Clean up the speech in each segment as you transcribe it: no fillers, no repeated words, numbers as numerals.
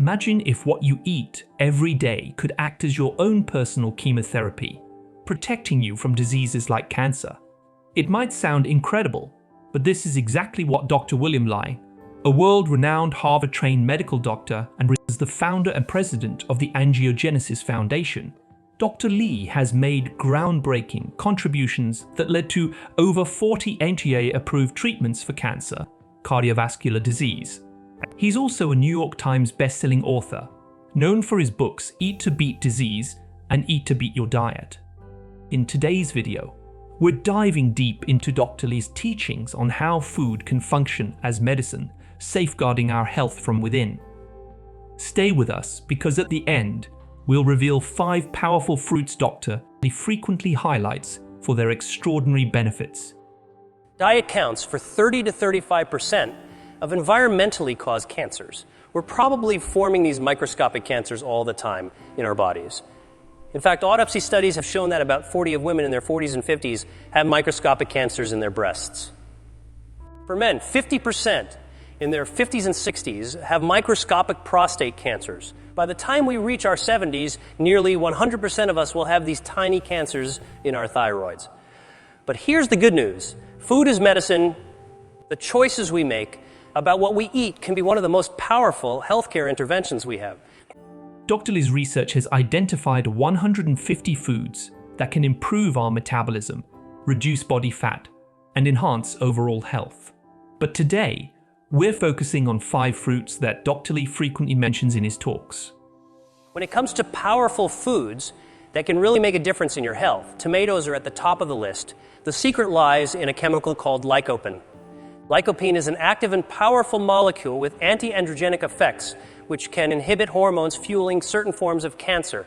Imagine if what you eat every day could act as your own personal chemotherapy, protecting you from diseases like cancer. It might sound incredible, but this is exactly what Dr. William Li, a world-renowned Harvard-trained medical doctor and is the founder and president of the Angiogenesis Foundation. Dr. Li has made groundbreaking contributions that led to over 40 FDA-approved treatments for cancer, cardiovascular disease. He's also a New York Times best-selling author, known for his books Eat to Beat Disease and Eat to Beat Your Diet. In today's video, we're diving deep into Dr. Li's teachings on how food can function as medicine, safeguarding our health from within. Stay with us because at the end, we'll reveal 5 powerful fruits Dr. Li frequently highlights for their extraordinary benefits. Diet counts for 30 to 35% of environmentally caused cancers. We're probably forming these microscopic cancers all the time in our bodies. In fact, autopsy studies have shown that about 40 of women in their 40s and 50s have microscopic cancers in their breasts. For men, 50% in their 50s and 60s have microscopic prostate cancers. By the time we reach our 70s, nearly 100% of us will have these tiny cancers in our thyroids. But here's the good news. Food is medicine. The choices we make about what we eat can be one of the most powerful healthcare interventions we have. Dr. Li's research has identified 150 foods that can improve our metabolism, reduce body fat, and enhance overall health. But today, we're focusing on 5 fruits that Dr. Li frequently mentions in his talks. When it comes to powerful foods that can really make a difference in your health, tomatoes are at the top of the list. The secret lies in a chemical called lycopene. Lycopene is an active and powerful molecule with anti-androgenic effects, which can inhibit hormones fueling certain forms of cancer.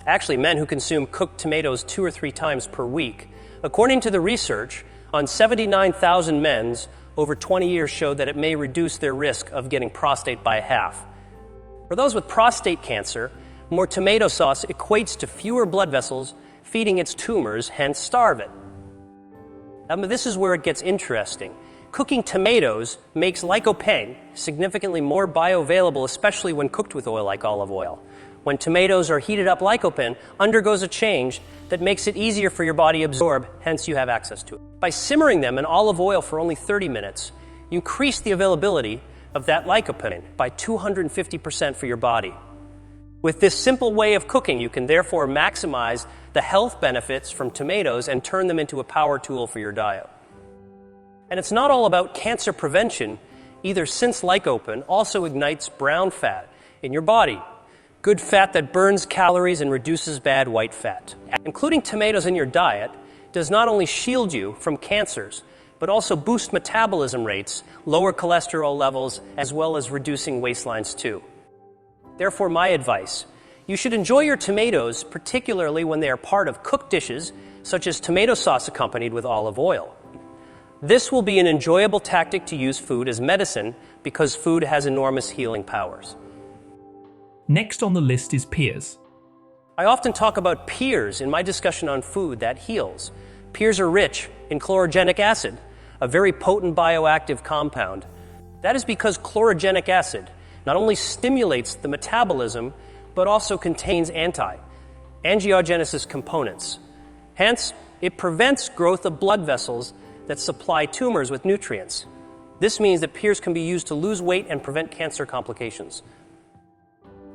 Actually, men who consume cooked tomatoes 2 or 3 times per week, according to the research on 79,000 men over 20 years, showed that it may reduce their risk of getting prostate by half. For those with prostate cancer, more tomato sauce equates to fewer blood vessels, feeding its tumors, hence starve it. Now, this is where it gets interesting. Cooking tomatoes makes lycopene significantly more bioavailable, especially when cooked with oil like olive oil. When tomatoes are heated up, lycopene undergoes a change that makes it easier for your body to absorb, hence you have access to it. By simmering them in olive oil for only 30 minutes, you increase the availability of that lycopene by 250% for your body. With this simple way of cooking, you can therefore maximize the health benefits from tomatoes and turn them into a power tool for your diet. And it's not all about cancer prevention either, since lycopene also ignites brown fat in your body, good fat that burns calories and reduces bad white fat. Including tomatoes in your diet does not only shield you from cancers, but also boost metabolism rates, lower cholesterol levels, as well as reducing waistlines too. Therefore, my advice, you should enjoy your tomatoes, particularly when they are part of cooked dishes, such as tomato sauce accompanied with olive oil. This will be an enjoyable tactic to use food as medicine because food has enormous healing powers. Next on the list is pears. I often talk about pears in my discussion on food that heals. Pears are rich in chlorogenic acid, a very potent bioactive compound. That is because chlorogenic acid not only stimulates the metabolism, but also contains anti-angiogenesis components. Hence, it prevents growth of blood vessels that supply tumors with nutrients. This means that pears can be used to lose weight and prevent cancer complications.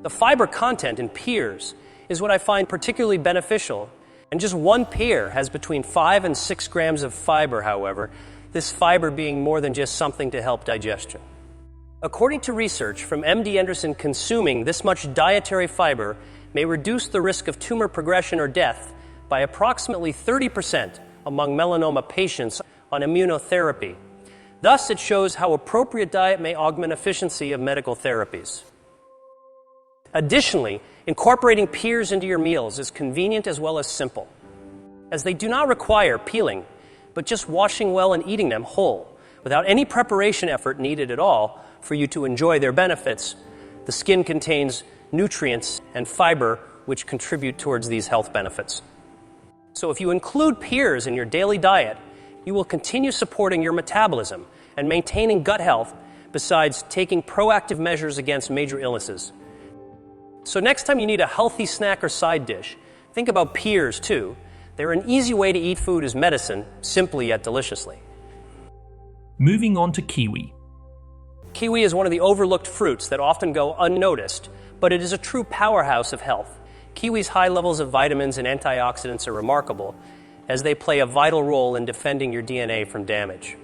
The fiber content in pears is what I find particularly beneficial, and just one pear has between 5 and 6 grams of fiber, however, this fiber being more than just something to help digestion. According to research from MD Anderson, consuming this much dietary fiber may reduce the risk of tumor progression or death by approximately 30% among melanoma patients on immunotherapy. Thus, it shows how appropriate diet may augment efficiency of medical therapies. Additionally, incorporating pears into your meals is convenient as well as simple, as they do not require peeling, but just washing well and eating them whole, without any preparation effort needed at all for you to enjoy their benefits. The skin contains nutrients and fiber which contribute towards these health benefits. So if you include pears in your daily diet, you will continue supporting your metabolism and maintaining gut health besides taking proactive measures against major illnesses. So next time you need a healthy snack or side dish, think about pears too. They're an easy way to eat food as medicine, simply yet deliciously. Moving on to kiwi. Kiwi is one of the overlooked fruits that often go unnoticed, but it is a true powerhouse of health. Kiwi's high levels of vitamins and antioxidants are remarkable, as they play a vital role in defending your DNA from damage.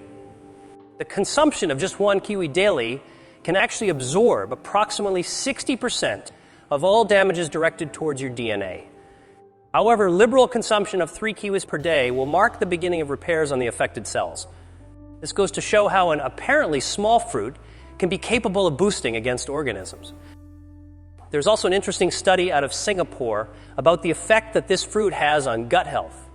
The consumption of just one kiwi daily can actually absorb approximately 60% of all damages directed towards your DNA. However, liberal consumption of 3 kiwis per day will mark the beginning of repairs on the affected cells. This goes to show how an apparently small fruit can be capable of boosting against organisms. There's also an interesting study out of Singapore about the effect that this fruit has on gut health.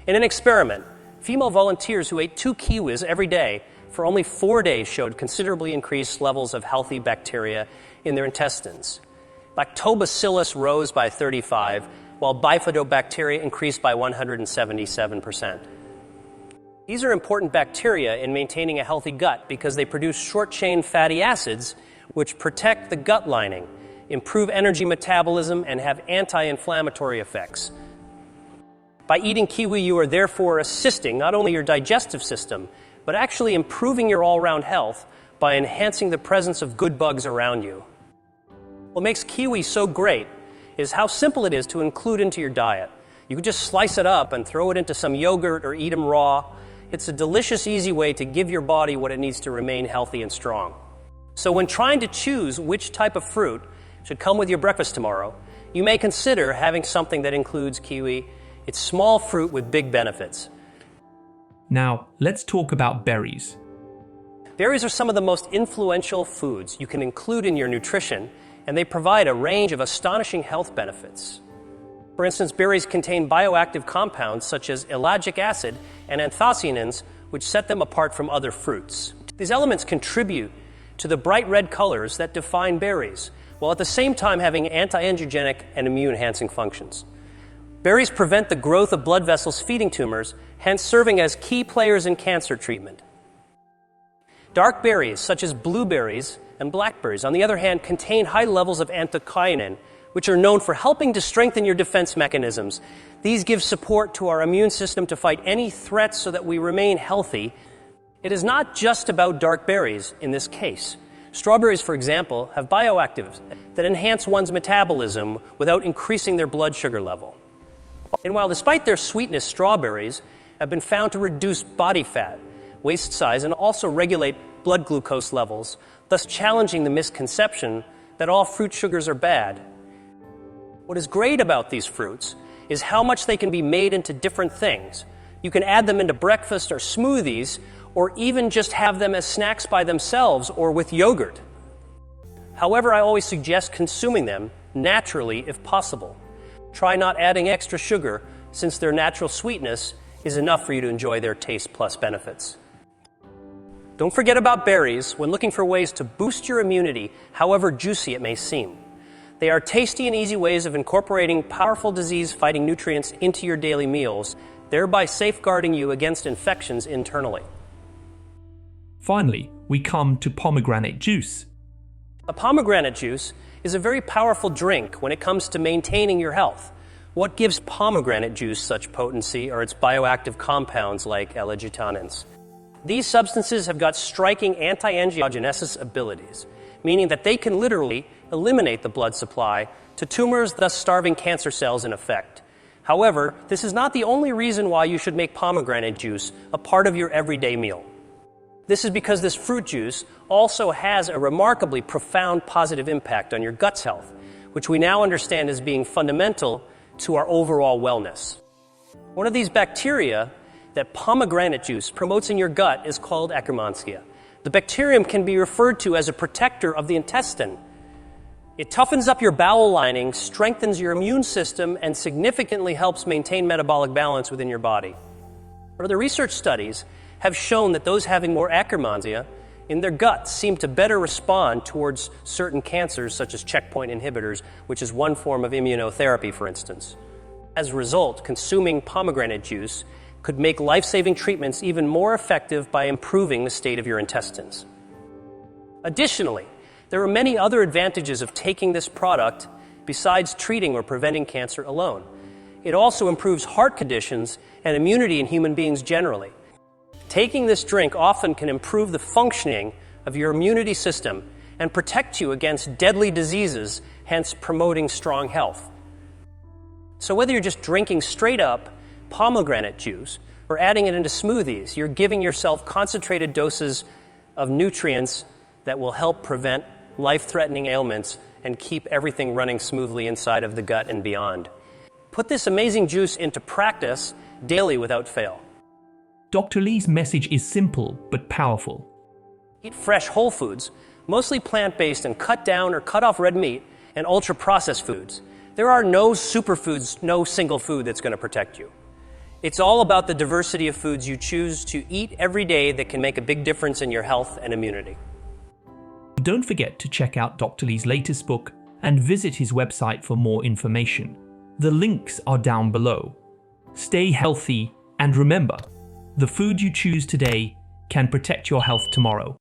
In an experiment, female volunteers who ate 2 kiwis every day for only 4 days showed considerably increased levels of healthy bacteria in their intestines. Lactobacillus rose by 35, while bifidobacteria increased by 177%. These are important bacteria in maintaining a healthy gut because they produce short-chain fatty acids which protect the gut lining, improve energy metabolism, and have anti-inflammatory effects. By eating kiwi, you are therefore assisting not only your digestive system, but actually improving your all-round health by enhancing the presence of good bugs around you. What makes kiwi so great is how simple it is to include into your diet. You can just slice it up and throw it into some yogurt or eat them raw. It's a delicious, easy way to give your body what it needs to remain healthy and strong. So when trying to choose which type of fruit should come with your breakfast tomorrow, you may consider having something that includes kiwi. It's small fruit with big benefits. Now, let's talk about berries. Berries are some of the most influential foods you can include in your nutrition, and they provide a range of astonishing health benefits. For instance, berries contain bioactive compounds such as ellagic acid and anthocyanins, which set them apart from other fruits. These elements contribute to the bright red colors that define berries, while at the same time having anti-androgenic and immune-enhancing functions. Berries prevent the growth of blood vessels feeding tumors, hence serving as key players in cancer treatment. Dark berries, such as blueberries and blackberries, on the other hand, contain high levels of anthocyanin, which are known for helping to strengthen your defense mechanisms. These give support to our immune system to fight any threats so that we remain healthy. It is not just about dark berries in this case. Strawberries, for example, have bioactives that enhance one's metabolism without increasing their blood sugar level. And while despite their sweetness, strawberries have been found to reduce body fat, waist size, and also regulate blood glucose levels, thus challenging the misconception that all fruit sugars are bad. What is great about these fruits is how much they can be made into different things. You can add them into breakfast or smoothies, or even just have them as snacks by themselves or with yogurt. However, I always suggest consuming them naturally if possible. Try not adding extra sugar, since their natural sweetness is enough for you to enjoy their taste plus benefits. Don't forget about berries when looking for ways to boost your immunity, however juicy it may seem. They are tasty and easy ways of incorporating powerful disease-fighting nutrients into your daily meals, thereby safeguarding you against infections internally. Finally, we come to pomegranate juice. A pomegranate juice is a very powerful drink when it comes to maintaining your health. What gives pomegranate juice such potency are its bioactive compounds like L-arginine's. These substances have got striking anti-angiogenesis abilities, meaning that they can literally eliminate the blood supply to tumors, thus starving cancer cells in effect. However, this is not the only reason why you should make pomegranate juice a part of your everyday meal. This is because this fruit juice also has a remarkably profound positive impact on your gut's health, which we now understand as being fundamental to our overall wellness. One of these bacteria that pomegranate juice promotes in your gut is called Akkermansia. The bacterium can be referred to as a protector of the intestine. It toughens up your bowel lining, strengthens your immune system, and significantly helps maintain metabolic balance within your body. Further research studies have shown that those having more Akkermansia in their guts seem to better respond towards certain cancers, such as checkpoint inhibitors, which is one form of immunotherapy, for instance. As a result, consuming pomegranate juice could make life-saving treatments even more effective by improving the state of your intestines. Additionally, there are many other advantages of taking this product besides treating or preventing cancer alone. It also improves heart conditions and immunity in human beings generally. Taking this drink often can improve the functioning of your immunity system and protect you against deadly diseases, hence promoting strong health. So whether you're just drinking straight up pomegranate juice or adding it into smoothies, you're giving yourself concentrated doses of nutrients that will help prevent life-threatening ailments and keep everything running smoothly inside of the gut and beyond. Put this amazing juice into practice daily without fail. Dr. Lee's message is simple but powerful. Eat fresh whole foods, mostly plant-based, and cut down or cut off red meat and ultra-processed foods. There are no superfoods, no single food that's going to protect you. It's all about the diversity of foods you choose to eat every day that can make a big difference in your health and immunity. Don't forget to check out Dr. Lee's latest book and visit his website for more information. The links are down below. Stay healthy and remember, the food you choose today can protect your health tomorrow.